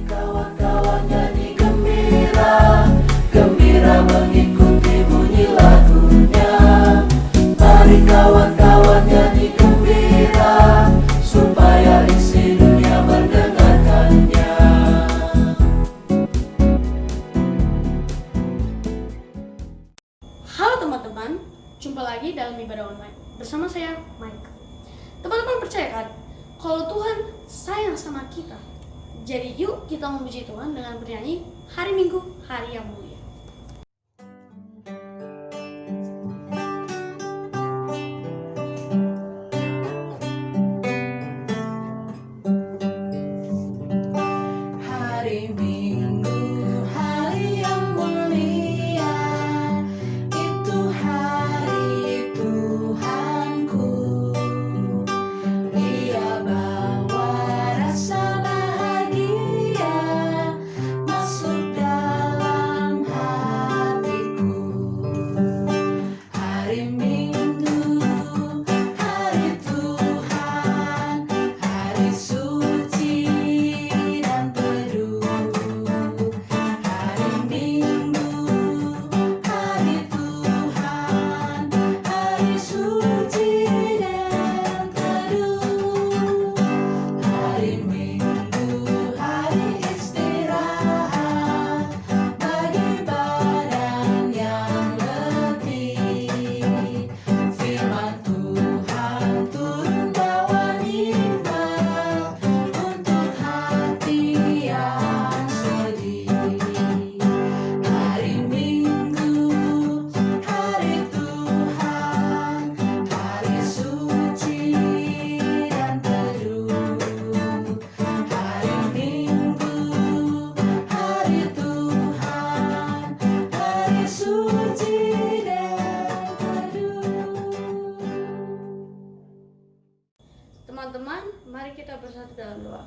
Kawan-kawan nyanyi gembira, gembira mengikuti bunyi lagunya. Mari kawan-kawan nyanyi gembira, supaya isi dunia mendengarkannya. Halo teman-teman, jumpa lagi dalam ibadah online bersama saya, Mike. Teman-teman percaya kan, kalau Tuhan sayang sama kita. Jadi yuk kita memuji Tuhan dengan bernyanyi Hari Minggu, Hari yang Mulia. Hari Minggu, hari yang mulia, itu hari Tuhanku. Ia bawa rasa bahagia masuk dalam hatiku. Hari Minggu, hari Tuhan, hari suci dan teduh. Hari Minggu, hari Tuhan, hari suci dan teduh. Hari Minggu, hari istirahat bagi badan yang letih. Firman Tuhan turun bawa nikmat untuk hati yang sedih. Hari Minggu, hari Tuhan, hari suci dan teduh. Hari Minggu, hari Tuhan, hari suci dan teduh. Teman-teman, mari kita bersatu dalam doa.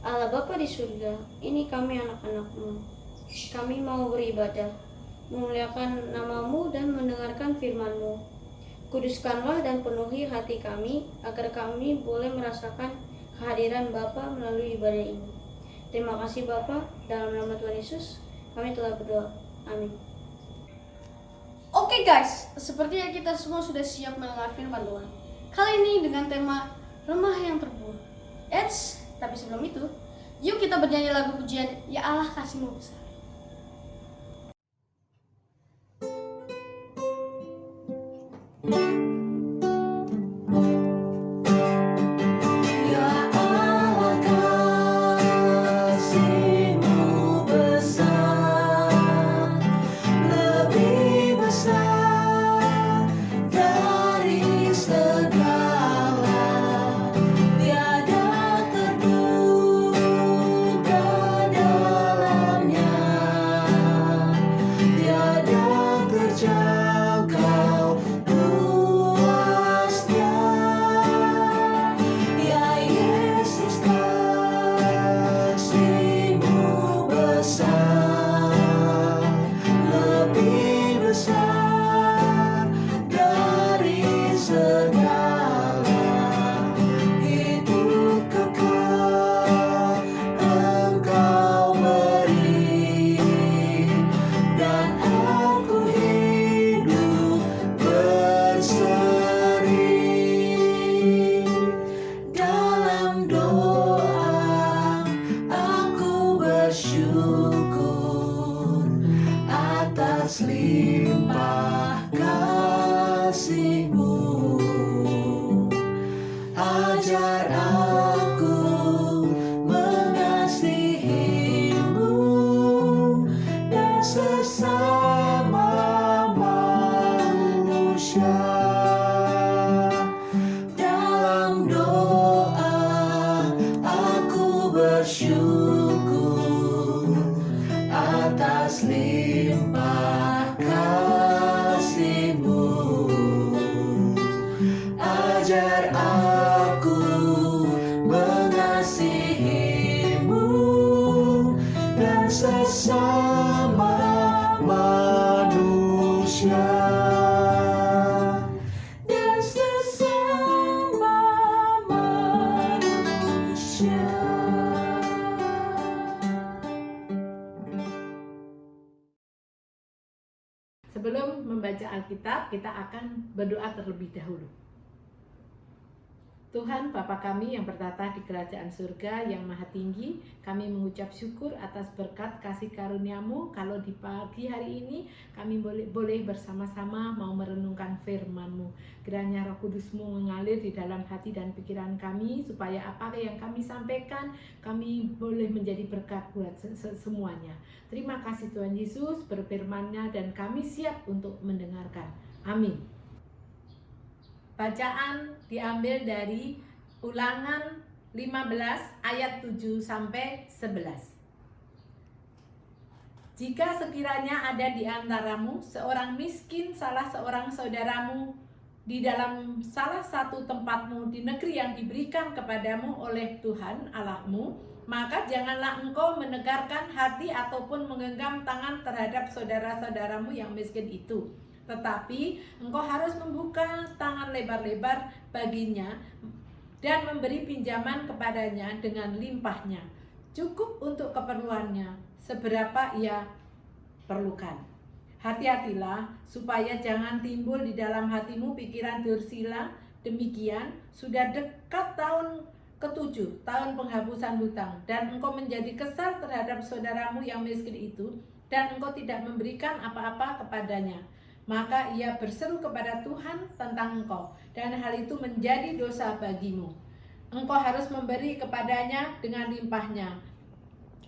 Allah Bapa di surga, ini kami anak-anak-Mu. Kami mau beribadah, memuliakan nama-Mu dan mendengarkan firman-Mu. Kuduskanlah dan penuhi hati kami, agar kami boleh merasakan kehadiran Bapa melalui ibadah ini. Terima kasih Bapa, dalam nama Tuhan Yesus, kami telah berdoa. Amin. Oke guys, sepertinya kita semua sudah siap mendengar firman Tuhan. Kali ini dengan tema lemah yang terburuk. Tapi sebelum itu, yuk kita bernyanyi lagu pujian Ya Allah Kasih-Mu Besar. Ya Allah kasih-Mu besar, lebih besar dari segala, tiada terduga dalamnya, tiada terjangkau luasnya. Ya Yesus kasih-Mu besar, lebih besar dari segala, hidup kekal Engkau beri, dan aku hidup berseri. Dalam doa aku bersyukur atas limpah kasih-Mu. Ajar aku mengasihi-Mu dan sesama manusia. Dalam doa aku bersyukur atas limpah kasih-Mu. Ajar aku mengasihi-Mu dan sesama manusia. Dan sesama manusia. Sebelum membaca Alkitab, kita akan berdoa terlebih dahulu. Tuhan Bapa kami yang bertata di kerajaan surga yang maha tinggi, kami mengucap syukur atas berkat kasih karunia-Mu. Kalau di pagi hari ini kami boleh bersama-sama mau merenungkan firman-Mu. Kiranya Roh Kudus-Mu mengalir di dalam hati dan pikiran kami, supaya apa yang kami sampaikan, kami boleh menjadi berkat buat semuanya. Terima kasih Tuhan Yesus, berfirman-Nya dan kami siap untuk mendengarkan. Amin. Bacaan diambil dari Ulangan 15 ayat 7 sampai 11. Jika sekiranya ada di antaramu seorang miskin salah seorang saudaramu di dalam salah satu tempatmu di negeri yang diberikan kepadamu oleh Tuhan Allahmu, maka janganlah engkau menegarkan hati ataupun menggenggam tangan terhadap saudara-saudaramu yang miskin itu. Tetapi engkau harus membuka tangan lebar-lebar baginya dan memberi pinjaman kepadanya dengan limpahnya, cukup untuk keperluannya seberapa ia perlukan. Hati-hatilah supaya jangan timbul di dalam hatimu pikiran dursila. Demikian sudah dekat tahun ke-7, tahun penghapusan hutang, dan engkau menjadi kesal terhadap saudaramu yang miskin itu, dan engkau tidak memberikan apa-apa kepadanya. Maka ia berseru kepada Tuhan tentang engkau, dan hal itu menjadi dosa bagimu. Engkau harus memberi kepadanya dengan limpahnya,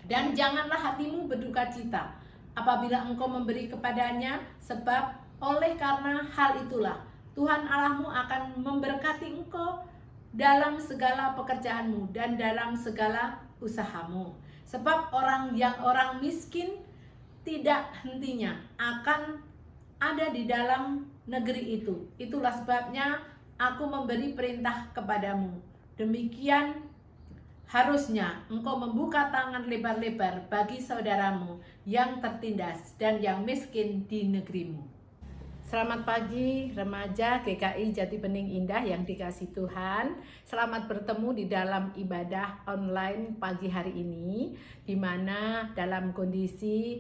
dan janganlah hatimu berduka cita apabila engkau memberi kepadanya, sebab oleh karena hal itulah Tuhan Allahmu akan memberkati engkau dalam segala pekerjaanmu dan dalam segala usahamu. Sebab orang miskin tidak hentinya akan ada di dalam negeri itu. Itulah sebabnya aku memberi perintah kepadamu. Demikian harusnya engkau membuka tangan lebar-lebar bagi saudaramu yang tertindas dan yang miskin di negerimu. Selamat pagi remaja GKI Jati Bening Indah yang dikasihi Tuhan. Selamat bertemu di dalam ibadah online pagi hari ini, di mana dalam kondisi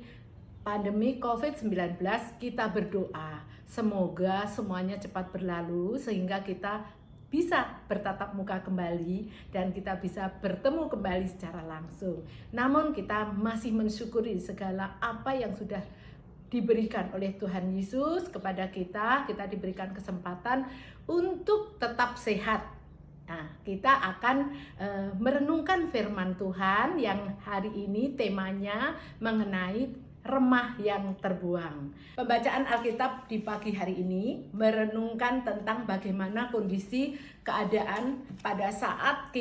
pandemi COVID-19 kita berdoa semoga semuanya cepat berlalu sehingga kita bisa bertatap muka kembali dan kita bisa bertemu kembali secara langsung. Namun kita masih mensyukuri segala apa yang sudah diberikan oleh Tuhan Yesus kepada kita. Kita diberikan kesempatan untuk tetap sehat. Nah, kita akan merenungkan firman Tuhan yang hari ini temanya mengenai remah yang terbuang. Pembacaan Alkitab di pagi hari ini merenungkan tentang bagaimana kondisi keadaan pada saat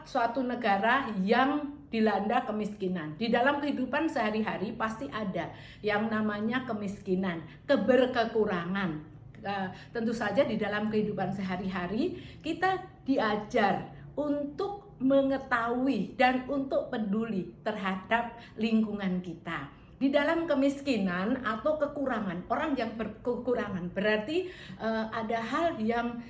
suatu negara yang dilanda kemiskinan. Di dalam kehidupan sehari-hari pasti ada yang namanya kemiskinan, keberkekurangan. Tentu saja di dalam kehidupan sehari-hari kita diajar untuk mengetahui dan untuk peduli terhadap lingkungan kita. Di dalam kemiskinan atau kekurangan, orang yang berkekurangan berarti ada hal yang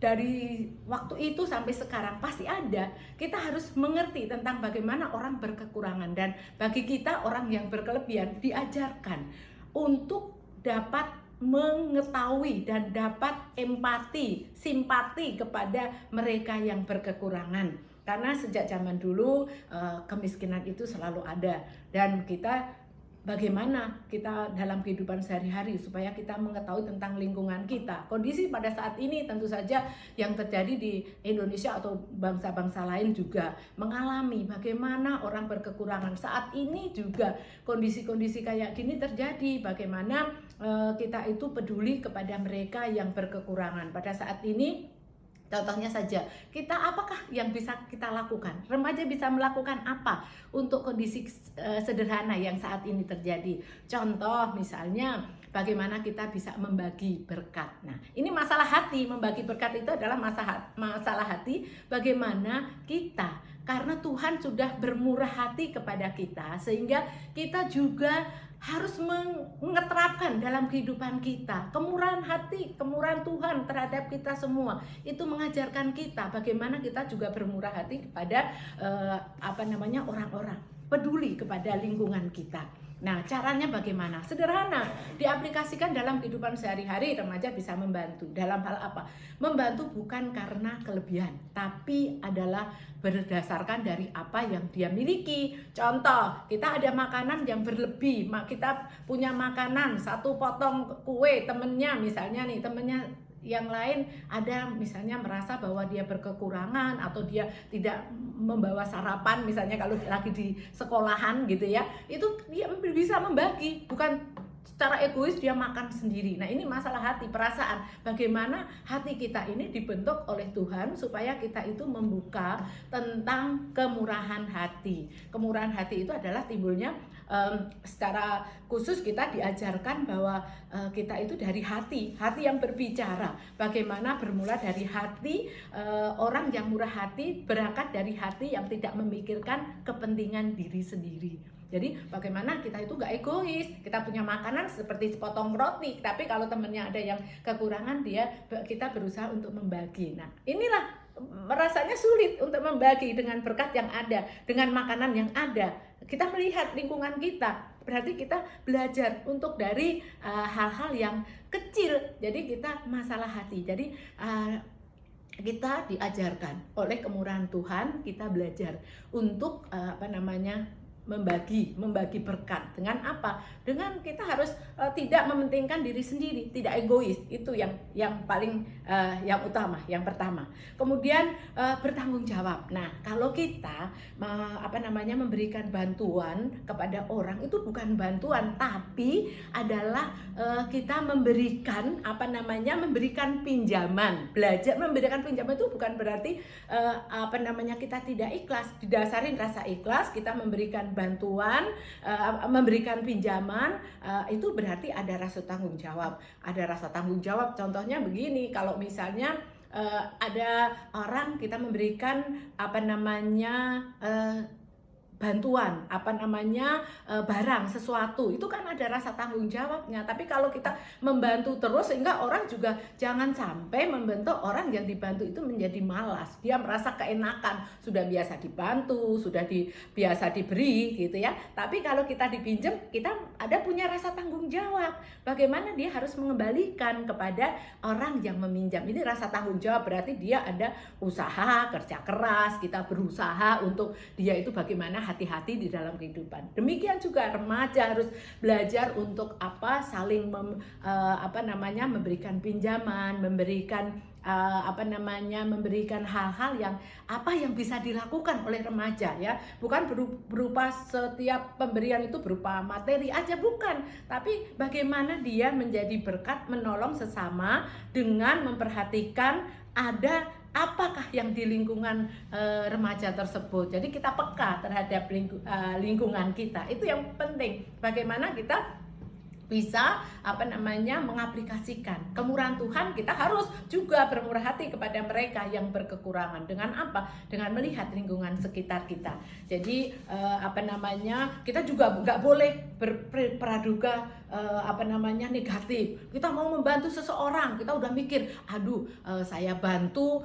dari waktu itu sampai sekarang pasti ada. Kita harus mengerti tentang bagaimana orang berkekurangan, dan bagi kita orang yang berkelebihan diajarkan untuk dapat mengetahui dan dapat empati, simpati kepada mereka yang berkekurangan. Karena sejak zaman dulu kemiskinan itu selalu ada, dan bagaimana kita dalam kehidupan sehari-hari supaya kita mengetahui tentang lingkungan kita. Kondisi pada saat ini tentu saja yang terjadi di Indonesia atau bangsa-bangsa lain juga mengalami bagaimana orang berkekurangan. Saat ini juga kondisi-kondisi kayak gini terjadi, bagaimana kita itu peduli kepada mereka yang berkekurangan. Pada saat ini contohnya saja, apakah yang bisa kita lakukan? Remaja bisa melakukan apa untuk kondisi sederhana yang saat ini terjadi? Contoh misalnya, bagaimana kita bisa membagi berkat. Nah, ini masalah hati, membagi berkat itu adalah masalah hati. Bagaimana kita, karena Tuhan sudah bermurah hati kepada kita, sehingga kita juga harus mengeterapkan dalam kehidupan kita kemurahan hati, kemurahan Tuhan terhadap kita semua. Itu mengajarkan kita bagaimana kita juga bermurah hati kepada orang-orang, peduli kepada lingkungan kita. Nah, caranya bagaimana? Sederhana, diaplikasikan dalam kehidupan sehari-hari. Remaja bisa membantu. Dalam hal apa? Membantu bukan karena kelebihan, tapi adalah berdasarkan dari apa yang dia miliki. Contoh, kita ada makanan yang berlebih, kita punya makanan, satu potong kue, temennya misalnya nih, temennya yang lain ada misalnya merasa bahwa dia berkekurangan atau dia tidak membawa sarapan, misalnya kalau lagi di sekolahan gitu ya, itu dia bisa membagi, bukan secara egois dia makan sendiri. Nah, ini masalah hati, perasaan. Bagaimana hati kita ini dibentuk oleh Tuhan supaya kita itu membuka tentang kemurahan hati. Kemurahan hati itu adalah timbulnya secara khusus kita diajarkan bahwa kita itu dari hati yang berbicara. Bagaimana bermula dari hati, orang yang murah hati berangkat dari hati yang tidak memikirkan kepentingan diri sendiri. Jadi bagaimana kita itu gak egois, kita punya makanan seperti sepotong roti, tapi kalau temennya ada yang kekurangan, kita berusaha untuk membagi. Nah, inilah rasanya sulit untuk membagi dengan berkat yang ada, dengan makanan yang ada. Kita melihat lingkungan kita, berarti kita belajar untuk dari hal-hal yang kecil. Jadi kita masalah hati. Jadi kita diajarkan oleh kemurahan Tuhan, kita belajar untuk membagi berkat. Dengan apa? Dengan kita harus tidak mementingkan diri sendiri, tidak egois. Itu yang paling yang utama, yang pertama. Kemudian bertanggung jawab. Nah, kalau kita memberikan bantuan kepada orang, itu bukan bantuan, tapi adalah kita memberikan memberikan pinjaman. Belajar memberikan pinjaman itu bukan berarti kita tidak ikhlas. Didasarin rasa ikhlas, kita memberikan bantuan, memberikan pinjaman, itu berarti ada rasa tanggung jawab. Ada rasa tanggung jawab, contohnya begini, kalau misalnya ada orang kita memberikan bantuan, barang, sesuatu, itu kan ada rasa tanggung jawabnya. Tapi kalau kita membantu terus, sehingga orang juga jangan sampai membentuk orang yang dibantu itu menjadi malas. Dia merasa keenakan, sudah biasa dibantu, sudah biasa diberi gitu ya. Tapi kalau kita dipinjam, kita ada punya rasa tanggung jawab. Bagaimana dia harus mengembalikan kepada orang yang meminjam. Ini rasa tanggung jawab, berarti dia ada usaha, kerja keras, kita berusaha untuk dia itu bagaimana hati-hati di dalam kehidupan. Demikian juga remaja harus belajar untuk saling memberikan pinjaman, memberikan memberikan hal-hal yang bisa dilakukan oleh remaja ya. Bukan berupa setiap pemberian itu berupa materi aja, bukan, tapi bagaimana dia menjadi berkat, menolong sesama dengan memperhatikan ada apakah yang di lingkungan remaja tersebut. Jadi kita peka terhadap lingkungan kita. Itu yang penting. Bagaimana kita bisa mengaplikasikan kemurahan Tuhan. Kita harus juga bermurah hati kepada mereka yang berkekurangan. Dengan apa? Dengan melihat lingkungan sekitar kita. Jadi kita juga nggak boleh berpraduga negatif. Kita mau membantu seseorang, kita udah mikir, saya bantu,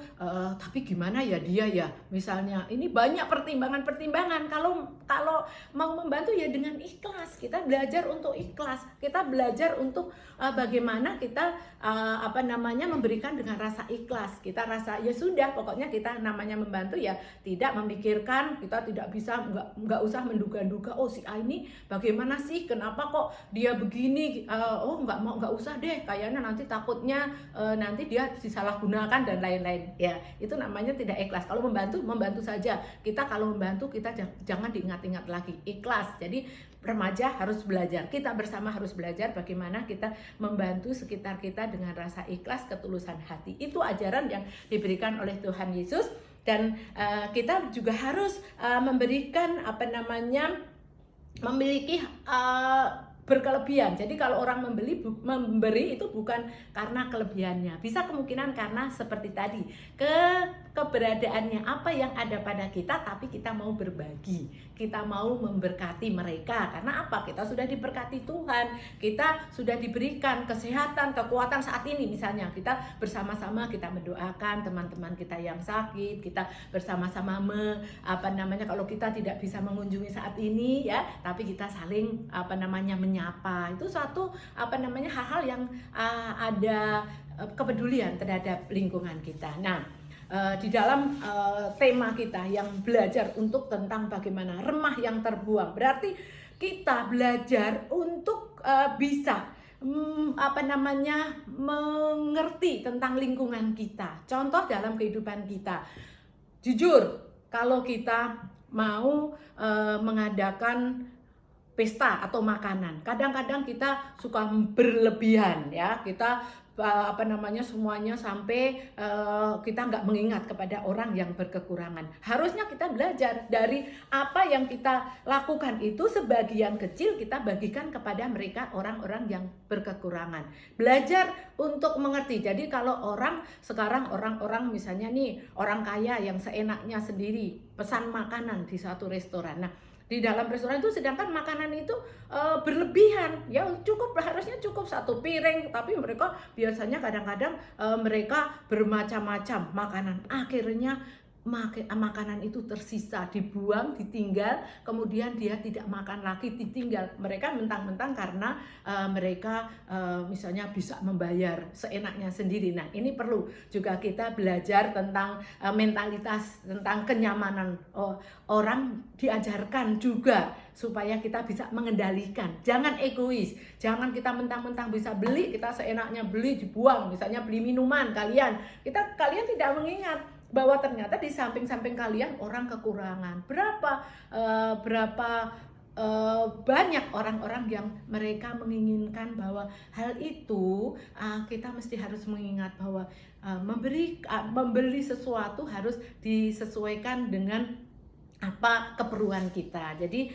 tapi gimana ya dia ya. Misalnya ini banyak pertimbangan. Kalau mau membantu ya dengan ikhlas. Kita belajar untuk ikhlas. Kita belajar untuk bagaimana kita memberikan dengan rasa ikhlas. Kita rasa ya sudah, pokoknya kita namanya membantu ya tidak memikirkan, kita tidak bisa nggak usah menduga-duga, si A ini bagaimana sih, kenapa kok dia begini, nggak usah deh, kayaknya nanti takutnya nanti dia disalahgunakan dan lain-lain ya. Itu namanya tidak ikhlas. Kalau membantu saja. Kita kalau membantu kita jangan diingat-ingat lagi, ikhlas. Jadi remaja harus belajar, kita bersama harus belajar bagaimana kita membantu sekitar kita dengan rasa ikhlas, ketulusan hati. Itu ajaran yang diberikan oleh Tuhan Yesus. Dan kita juga harus memberikan memiliki berkelebihan. Jadi kalau orang memberi itu bukan karena kelebihannya, bisa kemungkinan karena seperti tadi keberadaannya, apa yang ada pada kita, tapi kita mau berbagi, kita mau memberkati mereka. Karena apa? Kita sudah diberkati Tuhan, kita sudah diberikan kesehatan, kekuatan saat ini. Misalnya kita bersama-sama kita mendoakan teman-teman kita yang sakit, kita bersama-sama kalau kita tidak bisa mengunjungi saat ini ya, tapi kita saling menyapa. Itu satu hal-hal yang ada kepedulian terhadap lingkungan kita. Nah, di dalam tema kita yang belajar untuk tentang bagaimana remah yang terbuang, berarti kita belajar untuk bisa mengerti tentang lingkungan kita. Contoh dalam kehidupan kita, jujur kalau kita mau mengadakan pesta atau makanan, kadang-kadang kita suka berlebihan ya, kita semuanya sampai kita nggak mengingat kepada orang yang berkekurangan. Harusnya kita belajar dari apa yang kita lakukan itu, sebagian kecil kita bagikan kepada mereka, orang-orang yang berkekurangan. Belajar untuk mengerti. Jadi kalau orang misalnya nih, orang kaya yang seenaknya sendiri pesan makanan di suatu restoran. Nah, di dalam restoran itu sedangkan makanan itu berlebihan ya, harusnya cukup satu piring, tapi mereka biasanya kadang-kadang mereka bermacam-macam makanan, akhirnya makanan itu tersisa, dibuang, ditinggal, kemudian dia tidak makan lagi, ditinggal. Mereka mentang-mentang karena mereka misalnya bisa membayar seenaknya sendiri. Nah, ini perlu juga kita belajar tentang mentalitas, tentang kenyamanan orang, diajarkan juga supaya kita bisa mengendalikan. Jangan egois, jangan kita mentang-mentang bisa beli, kita seenaknya beli, dibuang. Misalnya beli minuman kalian tidak mengingat bahwa ternyata di samping-samping kalian orang kekurangan. Berapa banyak orang-orang yang mereka menginginkan bahwa hal itu kita mesti harus mengingat bahwa membeli sesuatu harus disesuaikan dengan apa keperluan kita. Jadi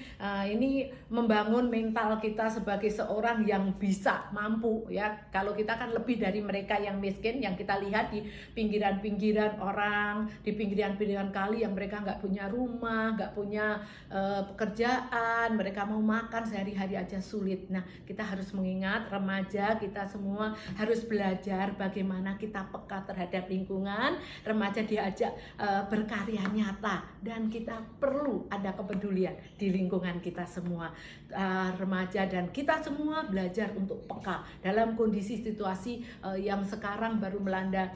ini membangun mental kita sebagai seorang yang bisa, mampu ya. Kalau kita kan lebih dari mereka yang miskin, yang kita lihat di pinggiran-pinggiran orang, di pinggiran-pinggiran kali yang mereka nggak punya rumah, nggak punya pekerjaan, mereka mau makan sehari-hari aja sulit. Nah, kita harus mengingat, remaja kita semua harus belajar bagaimana kita peka terhadap lingkungan. Remaja diajak berkarya nyata, dan kita perlu ada kepedulian di lingkungan kita semua. Remaja dan kita semua belajar untuk peka dalam kondisi situasi yang sekarang baru melanda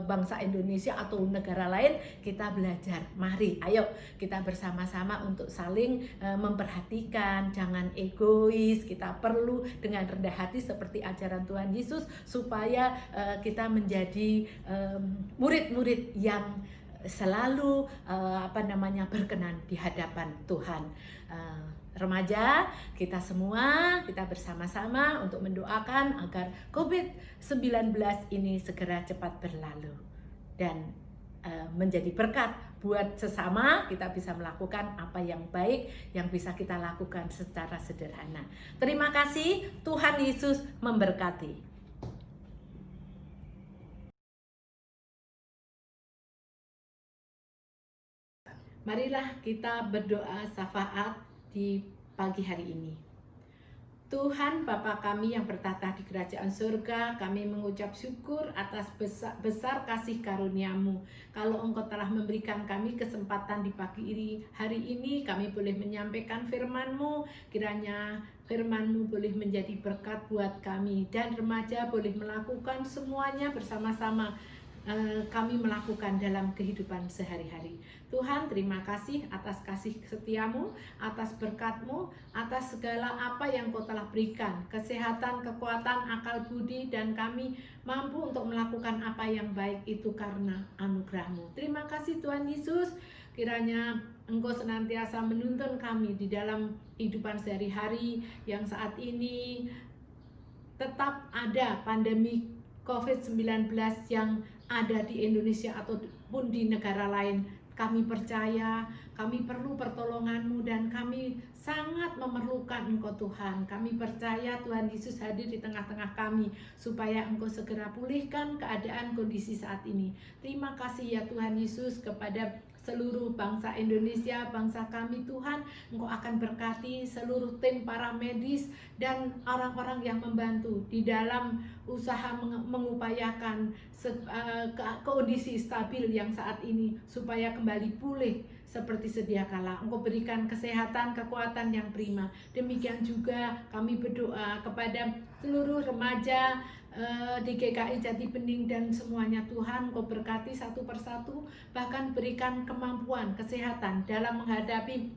bangsa Indonesia atau negara lain. Kita belajar, mari ayo kita bersama-sama untuk saling memperhatikan, jangan egois. Kita perlu dengan rendah hati seperti ajaran Tuhan Yesus, supaya kita menjadi murid-murid yang selalu berkenan di hadapan Tuhan. Remaja, kita semua kita bersama-sama untuk mendoakan agar COVID-19 ini segera cepat berlalu dan menjadi berkat buat sesama. Kita bisa melakukan apa yang baik yang bisa kita lakukan secara sederhana. Terima kasih, Tuhan Yesus memberkati. Marilah kita berdoa syafaat di pagi hari ini. Tuhan Bapa kami yang bertata di kerajaan surga, kami mengucap syukur atas besar kasih karunia-Mu. Kalau Engkau telah memberikan kami kesempatan di pagi hari ini, kami boleh menyampaikan firman-Mu. Kiranya firman-Mu boleh menjadi berkat buat kami, dan remaja boleh melakukan semuanya bersama-sama. Kami melakukan dalam kehidupan sehari-hari. Tuhan, terima kasih atas kasih setia-Mu, atas berkat-Mu, atas segala apa yang Kau telah berikan, kesehatan, kekuatan, akal budi, dan kami mampu untuk melakukan apa yang baik itu karena anugerah-Mu. Terima kasih Tuhan Yesus, kiranya Engkau senantiasa menuntun kami di dalam kehidupan sehari-hari yang saat ini tetap ada pandemi COVID-19 yang ada di Indonesia ataupun di negara lain. Kami percaya, kami perlu pertolongan-Mu dan kami sangat memerlukan Engkau Tuhan. Kami percaya Tuhan Yesus hadir di tengah-tengah kami supaya Engkau segera pulihkan keadaan kondisi saat ini. Terima kasih ya Tuhan Yesus kepada seluruh bangsa Indonesia, bangsa kami Tuhan. Engkau akan berkati seluruh tim para medis dan orang-orang yang membantu di dalam usaha mengupayakan kondisi stabil yang saat ini supaya kembali pulih seperti sedia kala. Engkau berikan kesehatan, kekuatan yang prima. Demikian juga kami berdoa kepada seluruh remaja di GKI Jati Bening dan semuanya Tuhan. Engkau berkati satu persatu, bahkan berikan kemampuan, kesehatan dalam menghadapi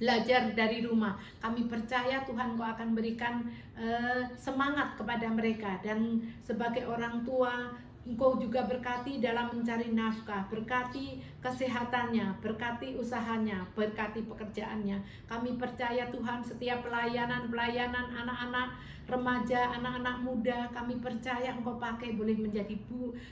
belajar dari rumah. Kami percaya Tuhan Engkau akan berikan semangat kepada mereka, dan sebagai orang tua Engkau juga berkati dalam mencari nafkah, berkati kesehatannya, berkati usahanya, berkati pekerjaannya. Kami percaya Tuhan setiap pelayanan anak-anak remaja, anak-anak muda, kami percaya Engkau pakai boleh menjadi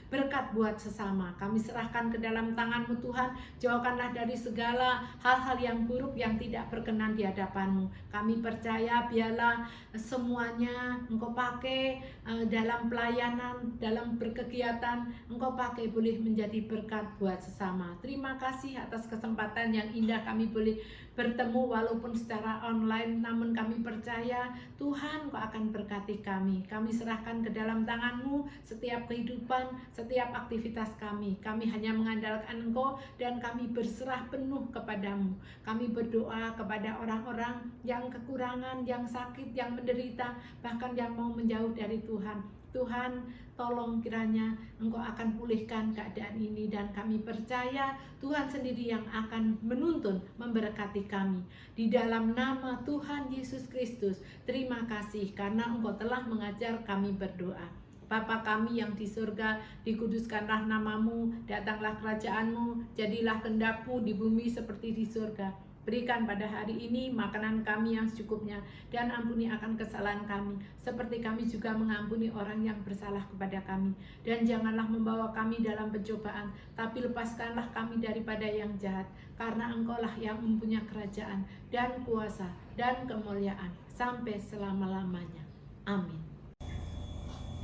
berkat buat sesama. Kami serahkan ke dalam tangan-Mu Tuhan, jauhkanlah dari segala hal-hal yang buruk yang tidak berkenan di hadapan-Mu. Kami percaya biarlah semuanya Engkau pakai dalam pelayanan, dalam berkegiatan, Engkau pakai boleh menjadi berkat buat sesama. Terima kasih atas kesempatan yang indah kami boleh bertemu walaupun secara online, namun kami percaya Tuhan Engkau akan berkati kami. Kami serahkan ke dalam tangan-Mu setiap kehidupan, setiap aktivitas kami. Kami hanya mengandalkan Engkau dan kami berserah penuh kepadamu. Kami berdoa kepada orang-orang yang kekurangan, yang sakit, yang menderita, bahkan yang mau menjauh dari Tuhan. Tuhan, tolong kiranya Engkau akan pulihkan keadaan ini, dan kami percaya Tuhan sendiri yang akan menuntun, memberkati kami. Di dalam nama Tuhan Yesus Kristus, terima kasih karena Engkau telah mengajar kami berdoa. Bapa kami yang di surga, dikuduskanlah namamu, datanglah kerajaan-Mu, jadilah kehendak-Mu di bumi seperti di surga. Berikan pada hari ini makanan kami yang secukupnya, dan ampuni akan kesalahan kami, seperti kami juga mengampuni orang yang bersalah kepada kami. Dan janganlah membawa kami dalam pencobaan, tapi lepaskanlah kami daripada yang jahat, karena Engkau-lah yang mempunyai kerajaan, dan kuasa, dan kemuliaan, sampai selama-lamanya. Amin.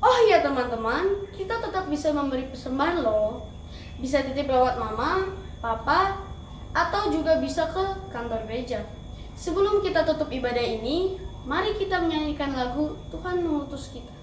Oh iya teman-teman, kita tetap bisa memberi persembahan loh. Bisa titip lewat mama, papa, atau juga bisa ke kantor gereja. Sebelum kita tutup ibadah ini, mari kita menyanyikan lagu Tuhan Mengutus Kita.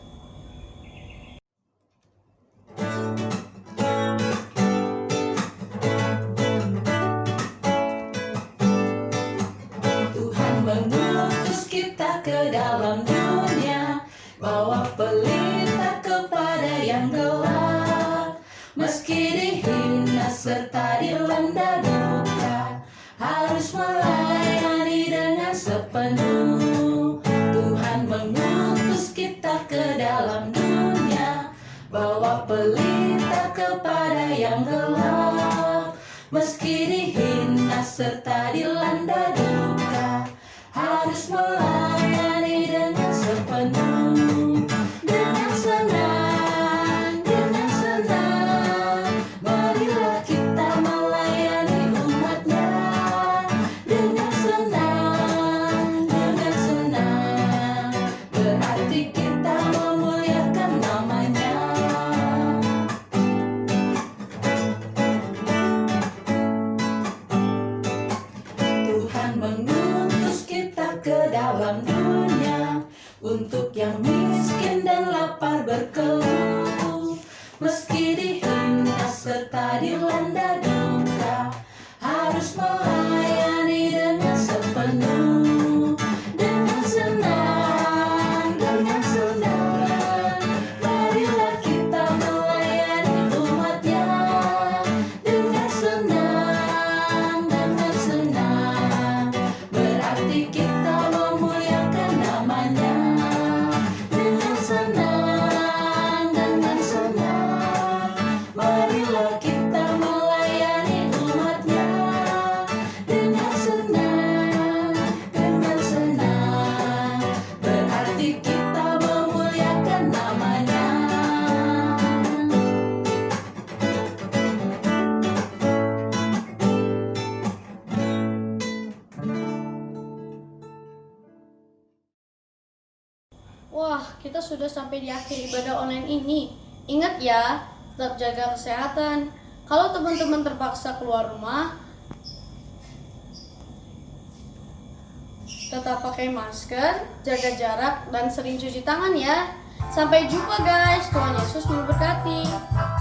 Tuhan mengutus kita ke dalam dunia, bawa pelita kepada yang gelap. Meski dihina serta dilanda duka, harus melayani dengan sepenuh. Tuhan mengutus kita ke dalam dunia, bawa pelita kepada yang gelap. Meski dihina serta dilanda duka, harus melayani dengan sepenuh. Dengan senang, marilah kita melayani umat-Nya. Dengan senang, berarti kita memuliakan nama-Nya. Tuhan mengutus kita ke dalam dunia, untuk yang miskin dan lapar berkeluh. Meski dihina serta dilanda duka, harus melayani dengan sepenuh. Dengan senang, marilah kita melayani umat-Nya. Dengan senang, berarti kita memuliakan nama-Nya. Dengan senang, Wah, kita sudah sampai di akhir ibadah online ini. Ingat ya, tetap jaga kesehatan. Kalau teman-teman terpaksa keluar rumah, tetap pakai masker, jaga jarak, dan sering cuci tangan ya. Sampai jumpa guys, Tuhan Yesus memberkati.